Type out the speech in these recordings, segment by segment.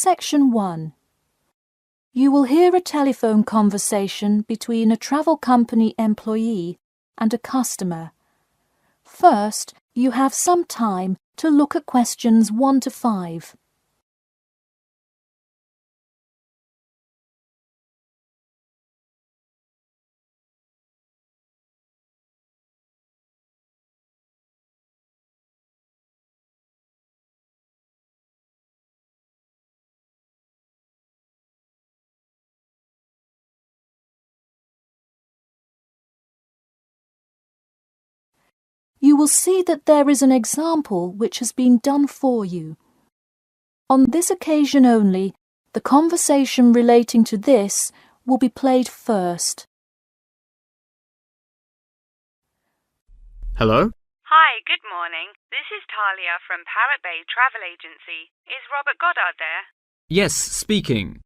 Section 1. You will hear a telephone conversation between a travel company employee and a customer. First, you have some time to look at questions 1 to 5. You will see that there is an example which has been done for you. On this occasion only, the conversation relating to this will be played first. Hello? Hi, good morning. This is Talia from Parrot Bay Travel Agency. Is Robert Goddard there? Yes, speaking.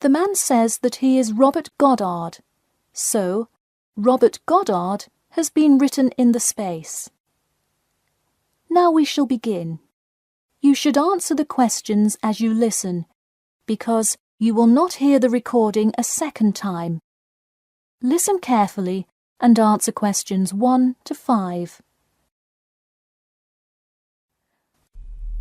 The man says that he is Robert Goddard, so Robert Goddard has been written in the space. Now we shall begin. You should answer the questions as you listen, because you will not hear the recording a second time. Listen carefully and answer questions 1 to 5.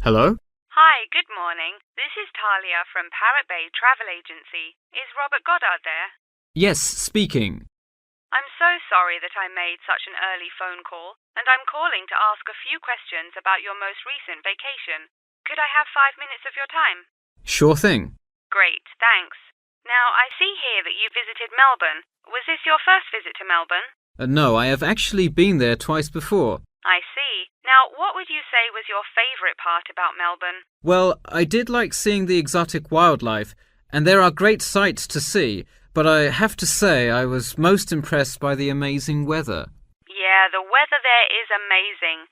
Hello? Hi, good morning. This is Talia from Parrot Bay Travel Agency. Is Robert Goddard there? Yes, speaking. I'm so sorry that I made such an early phone call, and I'm calling to ask a few questions about your most recent vacation. Could I have 5 minutes of your time? Sure thing. Great, thanks. Now, I see here that you visited Melbourne. Was this your first visit to Melbourne? No, I have actually been there twice before. I see. Now, what would you say was your favourite part about Melbourne? Well, I did like seeing the exotic wildlife, and there are great sights to see, but I have to say I was most impressed by the amazing weather. Yeah, the weather there is amazing.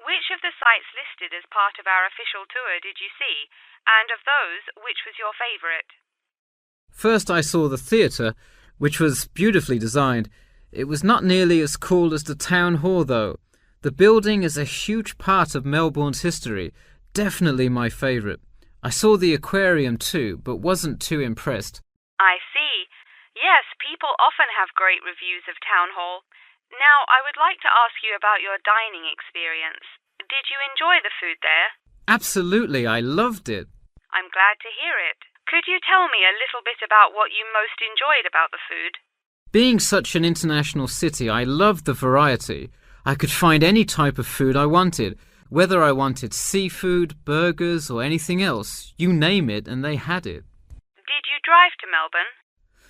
Which of the sites listed as part of our official tour did you see? And of those, which was your favourite? First I saw the theatre, which was beautifully designed. It was not nearly as cool as the town hall, though. The building is a huge part of Melbourne's history. Definitely my favourite. I saw the aquarium too, but wasn't too impressed. I see. Yes, people often have great reviews of Town Hall. Now, I would like to ask you about your dining experience. Did you enjoy the food there? Absolutely, I loved it. I'm glad to hear it. Could you tell me a little bit about what you most enjoyed about the food? Being such an international city, I loved the variety. I could find any type of food I wanted, whether I wanted seafood, burgers, or anything else. You name it, and they had it. Did you drive to Melbourne?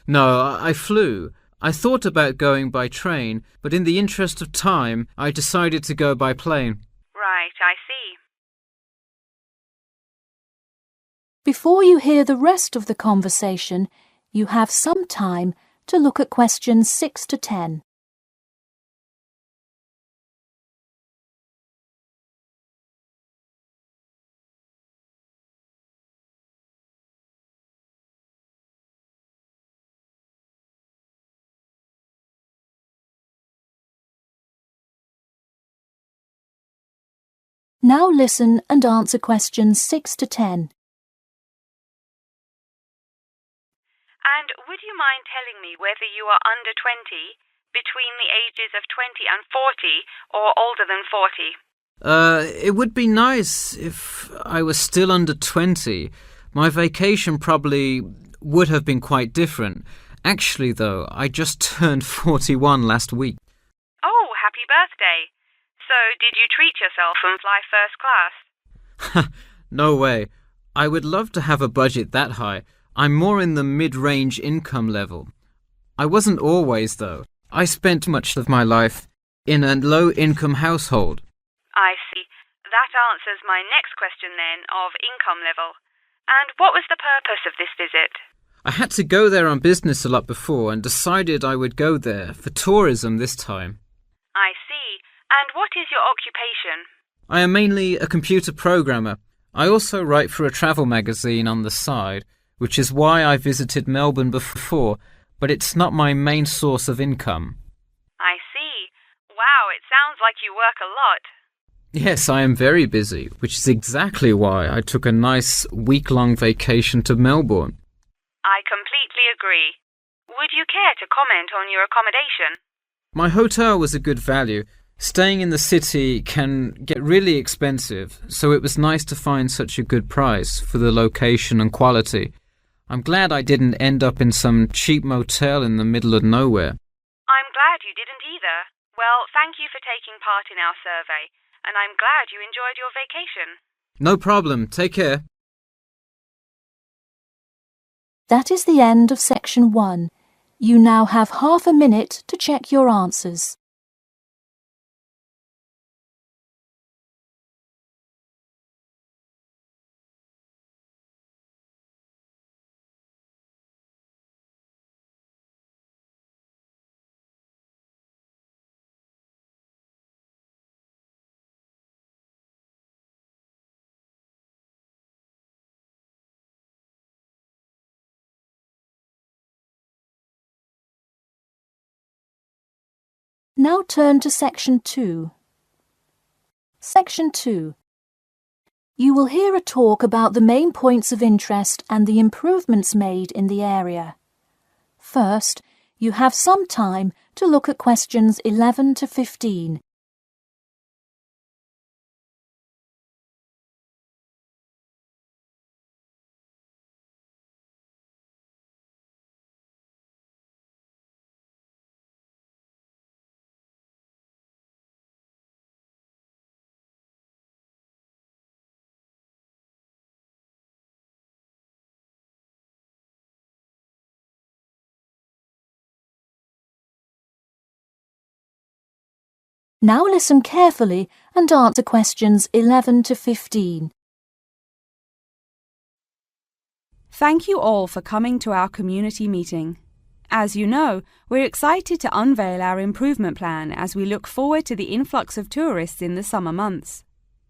No, I flew. I thought about going by train, but in the interest of time, I decided to go by plane. Right, I see. Before you hear the rest of the conversation, you have some time to look at questions 6 to 10. Now listen and answer questions 6 to 10. And would you mind telling me whether you are under 20, between the ages of 20 and 40, or older than 40? It would be nice if I was still under 20. My vacation probably would have been quite different. Actually, though, I just turned 41 last week. Oh, happy birthday. So, did you treat yourself and fly first class? No way. I would love to have a budget that high. I'm more in the mid-range income level. I wasn't always, though. I spent much of my life in a low-income household. I see. That answers my next question then, of income level. And what was the purpose of this visit? I had to go there on business a lot before and decided I would go there for tourism this time. I see. And what is your occupation? I am mainly a computer programmer. I also write for a travel magazine on the side, which is why I visited Melbourne before, but it's not my main source of income. I see. Wow, it sounds like you work a lot. Yes, I am very busy, which is exactly why I took a nice week-long vacation to Melbourne. I completely agree. Would you care to comment on your accommodation? My hotel was a good value. Staying in the city can get really expensive, so it was nice to find such a good price for the location and quality. I'm glad I didn't end up in some cheap motel in the middle of nowhere. I'm glad you didn't either. Well, thank you for taking part in our survey, and I'm glad you enjoyed your vacation. No problem. Take care. That is the end of section 1. You now have half a minute to check your answers. Now turn to section 2. Section 2. You will hear a talk about the main points of interest and the improvements made in the area. First, you have some time to look at questions 11 to 15. Now listen carefully and answer questions 11 to 15. Thank you all for coming to our community meeting. As you know, we're excited to unveil our improvement plan as we look forward to the influx of tourists in the summer months.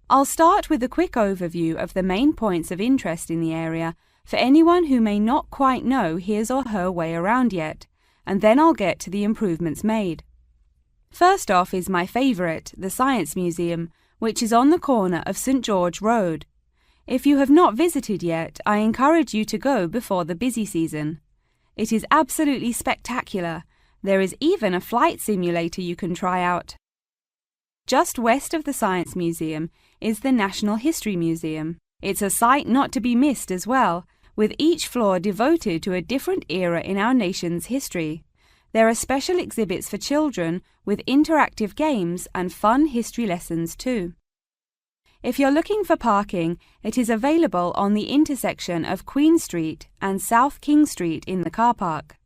I'll start with a quick overview of the main points of interest in the area for anyone who may not quite know his or her way around yet, and then I'll get to the improvements made. First off is my favourite, the Science Museum, which is on the corner of St George Road. If you have not visited yet, I encourage you to go before the busy season. It is absolutely spectacular. There is even a flight simulator you can try out. Just west of the Science Museum is the National History Museum. It's a sight not to be missed as well, with each floor devoted to a different era in our nation's history. There are special exhibits for children with interactive games and fun history lessons too. If you're looking for parking, it is available on the intersection of Queen Street and South King Street in the car park.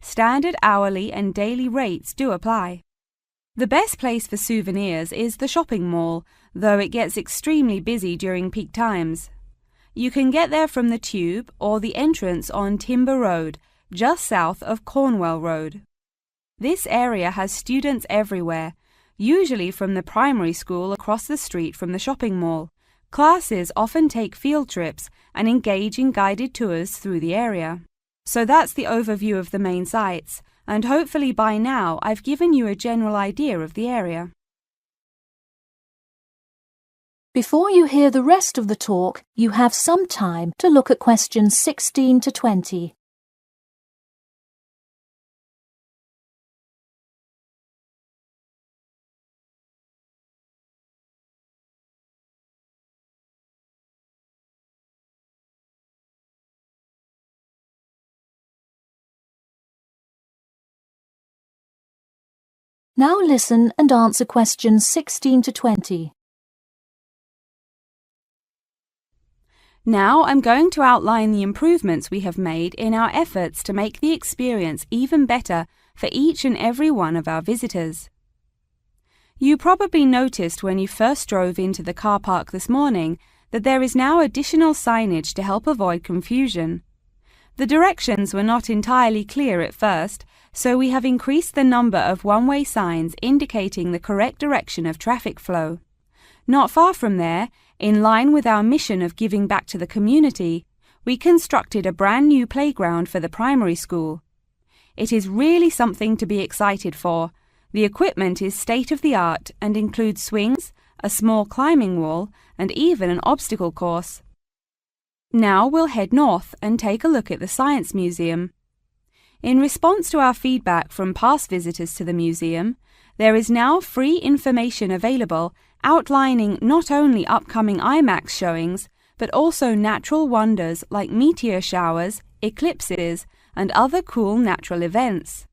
Standard hourly and daily rates do apply. The best place for souvenirs is the shopping mall, though it gets extremely busy during peak times. You can get there from the Tube or the entrance on Timber Road, just south of Cornwall Road. This area has students everywhere, usually from the primary school across the street from the shopping mall. Classes often take field trips and engage in guided tours through the area. So that's the overview of the main sites, and hopefully by now I've given you a general idea of the area. Before you hear the rest of the talk, you have some time to look at questions 16 to 20. Now listen and answer questions 16 to 20. Now I'm going to outline the improvements we have made in our efforts to make the experience even better for each and every one of our visitors. You probably noticed when you first drove into the car park this morning that there is now additional signage to help avoid confusion. The directions were not entirely clear at first, so we have increased the number of one-way signs indicating the correct direction of traffic flow. Not far from there, in line with our mission of giving back to the community, we constructed a brand new playground for the primary school. It is really something to be excited for. The equipment is state-of-the-art and includes swings, a small climbing wall, and even an obstacle course. Now we'll head north and take a look at the Science Museum. In response to our feedback from past visitors to the museum, there is now free information available outlining not only upcoming IMAX showings, but also natural wonders like meteor showers, eclipses, and other cool natural events.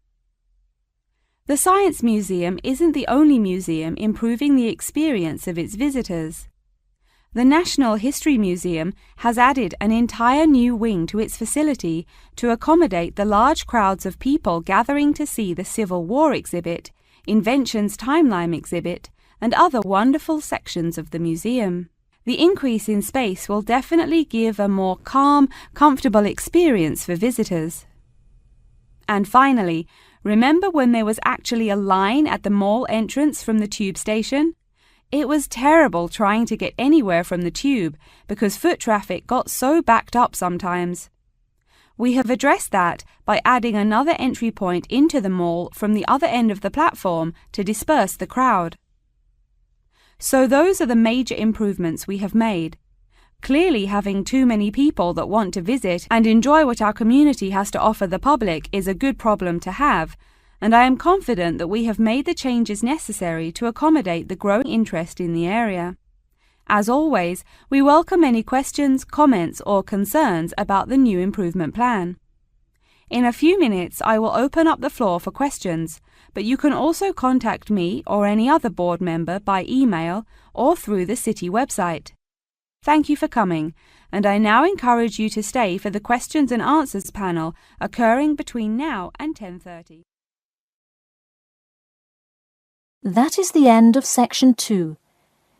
The Science Museum isn't the only museum improving the experience of its visitors. The National History Museum has added an entire new wing to its facility to accommodate the large crowds of people gathering to see the Civil War exhibit, Inventions Timeline exhibit, and other wonderful sections of the museum. The increase in space will definitely give a more calm, comfortable experience for visitors. And finally, remember when there was actually a line at the mall entrance from the tube station? It was terrible trying to get anywhere from the tube because foot traffic got so backed up sometimes. We have addressed that by adding another entry point into the mall from the other end of the platform to disperse the crowd. So those are the major improvements we have made. Clearly, having too many people that want to visit and enjoy what our community has to offer the public is a good problem to have, and I am confident that we have made the changes necessary to accommodate the growing interest in the area. As always, we welcome any questions, comments, or concerns about the new improvement plan. In a few minutes, I will open up the floor for questions, but you can also contact me or any other board member by email or through the city website. Thank you for coming, and I now encourage you to stay for the questions and answers panel occurring between now and 10:30. That is the end of section 2.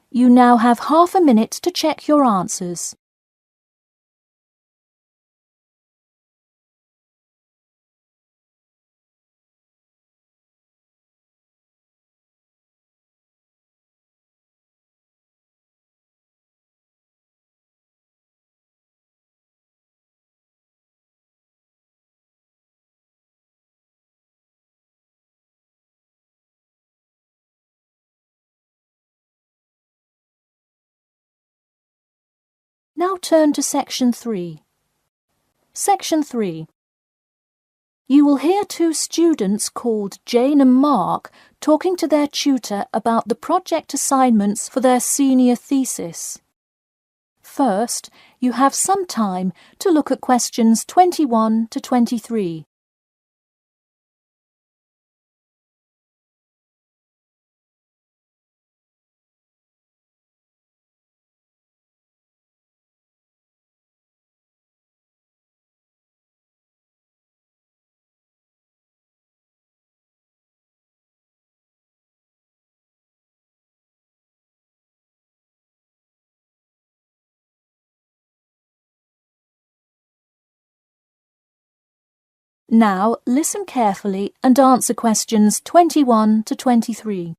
You now have half a minute to check your answers. Now turn to section 3. Section 3. You will hear two students called Jane and Mark talking to their tutor about the project assignments for their senior thesis. First, you have some time to look at questions 21 to 23. Now listen carefully and answer questions 21 to 23.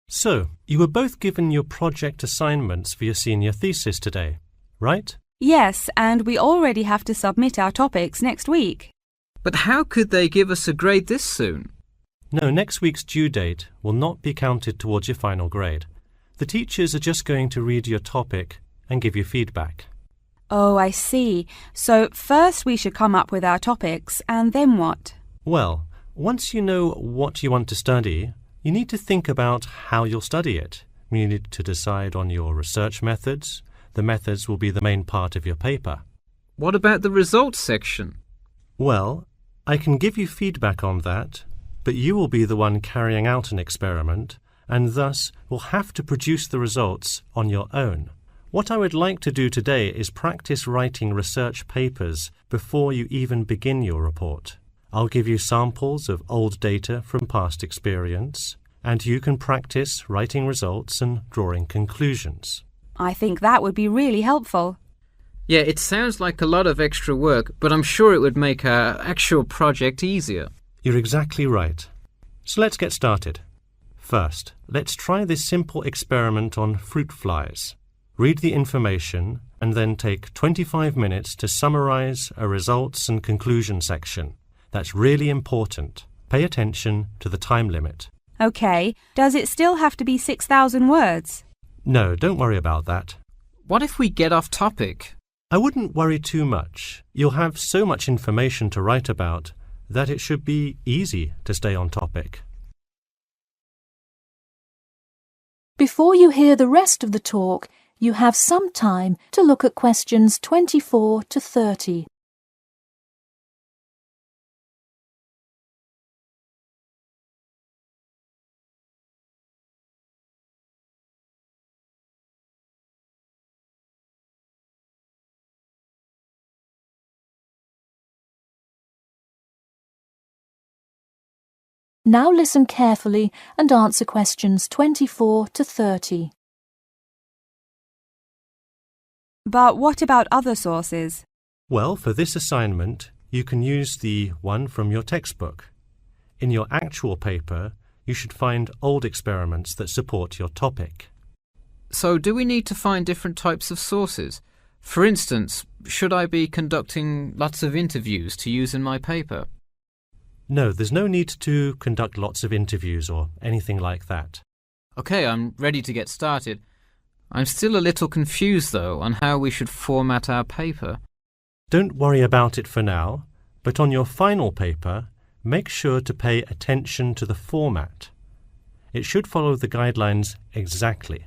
So, you were both given your project assignments for your senior thesis today, right? Yes, and we already have to submit our topics next week. But how could they give us a grade this soon? No, next week's due date will not be counted towards your final grade. The teachers are just going to read your topic and give you feedback. Oh, I see. So first we should come up with our topics, and then what? Well, once you know what you want to study, you need to think about how you'll study it. You need to decide on your research methods. The methods will be the main part of your paper. What about the results section? Well, I can give you feedback on that, but you will be the one carrying out an experiment, and thus will have to produce the results on your own. What I would like to do today is practice writing research papers before you even begin your report. I'll give you samples of old data from past experience, and you can practice writing results and drawing conclusions. I think that would be really helpful. Yeah, it sounds like a lot of extra work, but I'm sure it would make our actual project easier. You're exactly right. So let's get started. First, let's try this simple experiment on fruit flies. Read the information and then take 25 minutes to summarize a results and conclusion section. That's really important. Pay attention to the time limit. Okay, does it still have to be 6,000 words? No, don't worry about that. What if we get off topic? I wouldn't worry too much. You'll have so much information to write about that it should be easy to stay on topic. Before you hear the rest of the talk, you have some time to look at questions 24 to 30. Now listen carefully and answer questions 24 to 30. But what about other sources? Well, for this assignment, you can use the one from your textbook. In your actual paper, you should find old experiments that support your topic. So do we need to find different types of sources? For instance, should I be conducting lots of interviews to use in my paper? No, there's no need to conduct lots of interviews or anything like that. Okay, I'm ready to get started. I'm still a little confused, though, on how we should format our paper. Don't worry about it for now, but on your final paper, make sure to pay attention to the format. It should follow the guidelines exactly.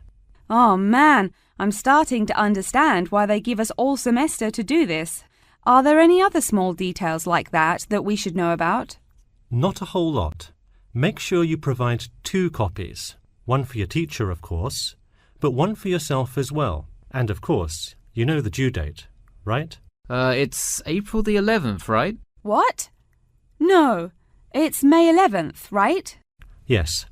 Oh man, I'm starting to understand why they give us all semester to do this. Are there any other small details like that we should know about? Not a whole lot. Make sure you provide 2 copies. One for your teacher, of course, but one for yourself as well. And of course, you know the due date, right? It's April the 11th, right? What? No, it's May 11th, right? Yes.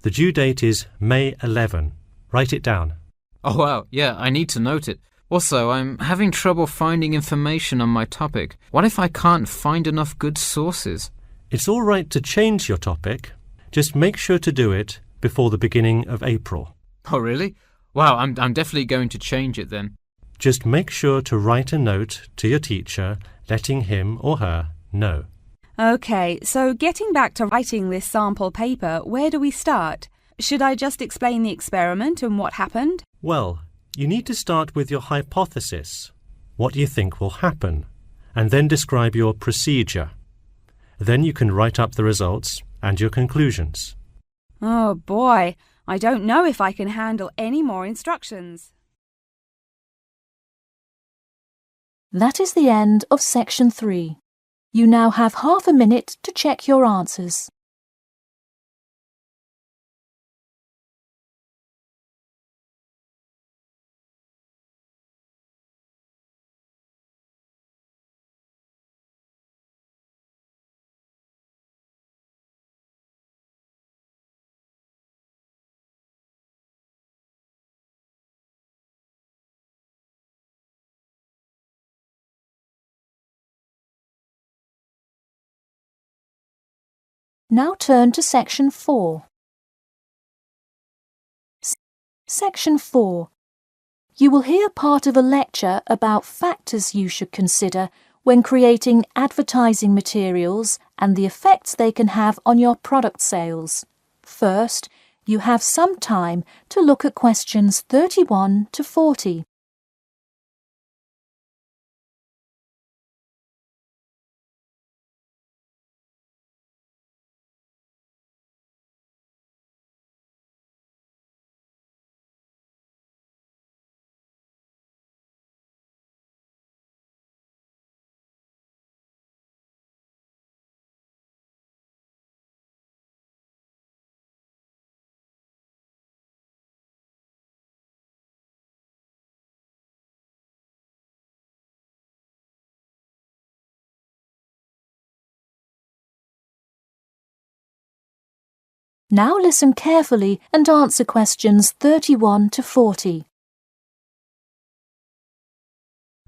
The due date is May 11. Write it down. Oh wow, yeah, I need to note it. Also, I'm having trouble finding information on my topic. What if I can't find enough good sources? It's all right to change your topic. Just make sure to do it before the beginning of April. Oh really? Wow, I'm definitely going to change it then. Just make sure to write a note to your teacher letting him or her know. Okay, so getting back to writing this sample paper, where do we start? Should I just explain the experiment and what happened? Well, you need to start with your hypothesis, what you think will happen, and then describe your procedure. Then you can write up the results and your conclusions. Oh boy, I don't know if I can handle any more instructions. That is the end of section 3. You now have half a minute to check your answers. Now turn to section 4. Section 4. You will hear part of a lecture about factors you should consider when creating advertising materials and the effects they can have on your product sales. First, you have some time to look at questions 31 to 40. Now listen carefully and answer questions 31 to 40.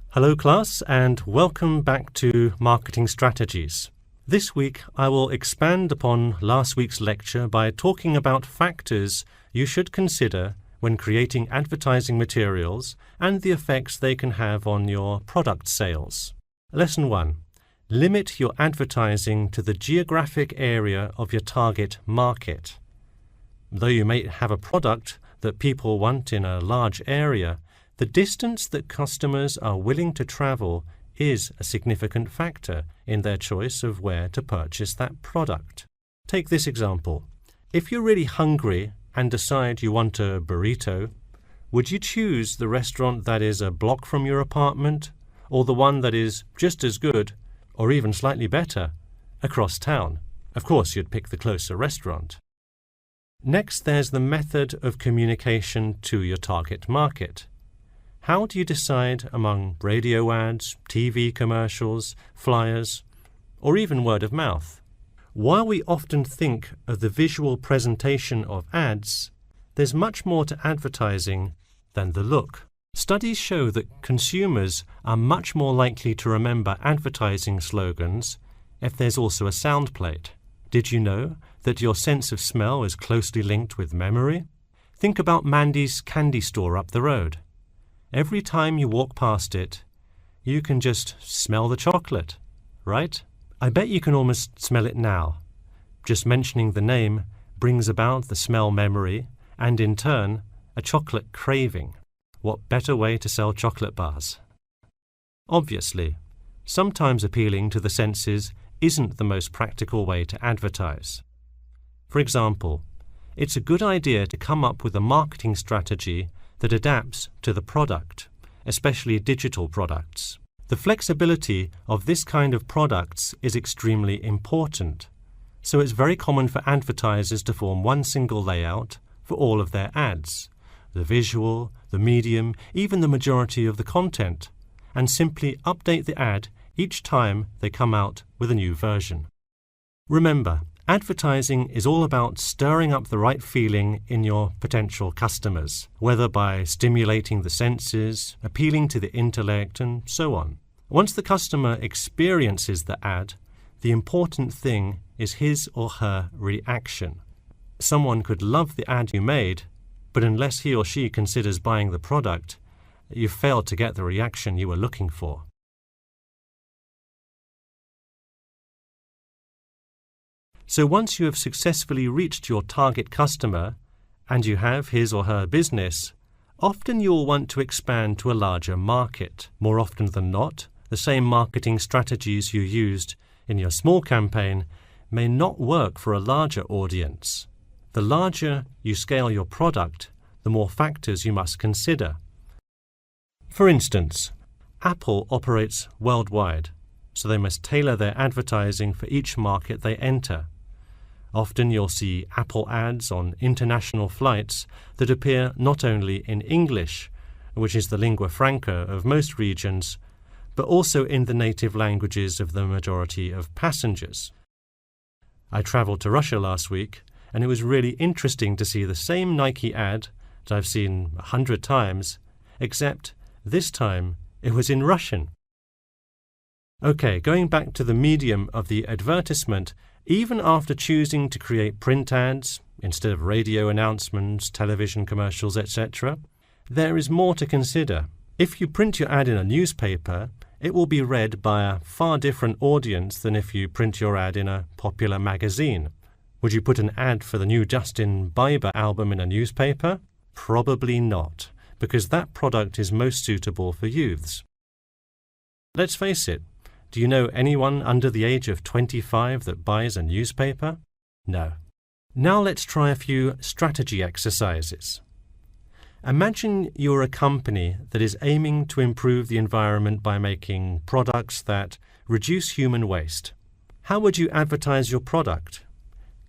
Hello class and welcome back to Marketing Strategies. This week I will expand upon last week's lecture by talking about factors you should consider when creating advertising materials and the effects they can have on your product sales. Lesson 1. Limit your advertising to the geographic area of your target market. Though you may have a product that people want in a large area, the distance that customers are willing to travel is a significant factor in their choice of where to purchase that product. Take this example. If you're really hungry and decide you want a burrito, would you choose the restaurant that is a block from your apartment, or the one that is just as good, or even slightly better, across town? Of course, you'd pick the closer restaurant. Next, there's the method of communication to your target market. How do you decide among radio ads, TV commercials, flyers, or even word of mouth? While we often think of the visual presentation of ads, there's much more to advertising than the look. Studies show that consumers are much more likely to remember advertising slogans if there's also a sound plate. Did you know that your sense of smell is closely linked with memory? Think about Mandy's candy store up the road. Every time you walk past it, you can just smell the chocolate, right? I bet you can almost smell it now. Just mentioning the name brings about the smell memory and, in turn, a chocolate craving. What better way to sell chocolate bars? Obviously, sometimes appealing to the senses isn't the most practical way to advertise. For example, it's a good idea to come up with a marketing strategy that adapts to the product, especially digital products. The flexibility of this kind of products is extremely important, so it's very common for advertisers to form one single layout for all of their ads, the visual, the medium, even the majority of the content, and simply update the ad each time they come out with a new version. Remember, advertising is all about stirring up the right feeling in your potential customers, whether by stimulating the senses, appealing to the intellect, and so on. Once the customer experiences the ad, the important thing is his or her reaction. Someone could love the ad you made, but unless he or she considers buying the product, you've failed to get the reaction you were looking for. So once you have successfully reached your target customer and you have his or her business, often you'll want to expand to a larger market. More often than not, the same marketing strategies you used in your small campaign may not work for a larger audience. The larger you scale your product, the more factors you must consider. For instance, Apple operates worldwide, so they must tailor their advertising for each market they enter. Often you'll see Apple ads on international flights that appear not only in English, which is the lingua franca of most regions, but also in the native languages of the majority of passengers. I travelled to Russia last week, and it was really interesting to see the same Nike ad that I've seen 100 times, except this time it was in Russian. Okay, going back to the medium of the advertisement, even after choosing to create print ads instead of radio announcements, television commercials, etc., there is more to consider. If you print your ad in a newspaper, it will be read by a far different audience than if you print your ad in a popular magazine. Would you put an ad for the new Justin Bieber album in a newspaper? Probably not, because that product is most suitable for youths. Let's face it, do you know anyone under the age of 25 that buys a newspaper? No. Now let's try a few strategy exercises. Imagine you're a company that is aiming to improve the environment by making products that reduce human waste. How would you advertise your product?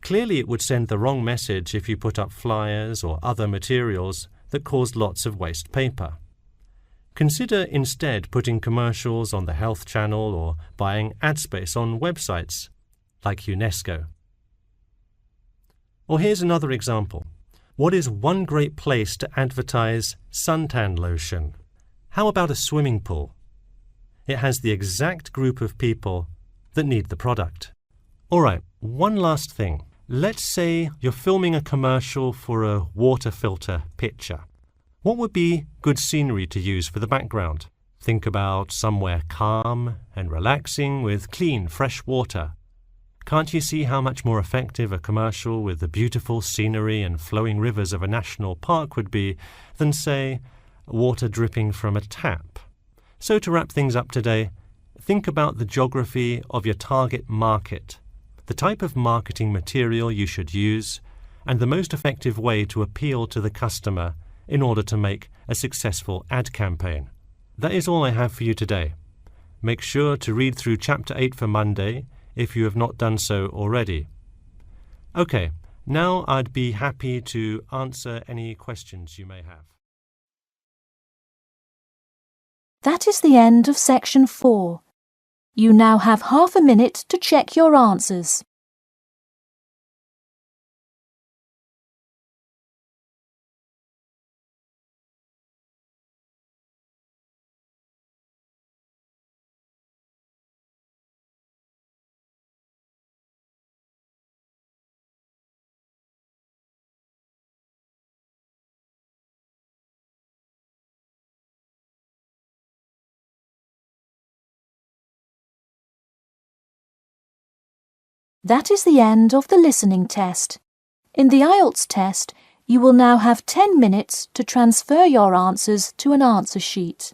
Clearly it would send the wrong message if you put up flyers or other materials that cause lots of waste paper. Consider instead putting commercials on the Health Channel or buying ad space on websites like UNESCO. Or here's another example. What is one great place to advertise suntan lotion? How about a swimming pool? It has the exact group of people that need the product. All right, one last thing. Let's say you're filming a commercial for a water filter pitcher. What would be good scenery to use for the background? Think about somewhere calm and relaxing with clean, fresh water. Can't you see how much more effective a commercial with the beautiful scenery and flowing rivers of a national park would be than, say, water dripping from a tap? So to wrap things up today, think about the geography of your target market, the type of marketing material you should use, and the most effective way to appeal to the customer in order to make a successful ad campaign. That is all I have for you today. Make sure to read through Chapter 8 for Monday if you have not done so already. Okay, now I'd be happy to answer any questions you may have. That is the end of section 4. You now have half a minute to check your answers. That is the end of the listening test. In the Ielts test, you will now have 10 minutes to transfer your answers to an answer sheet.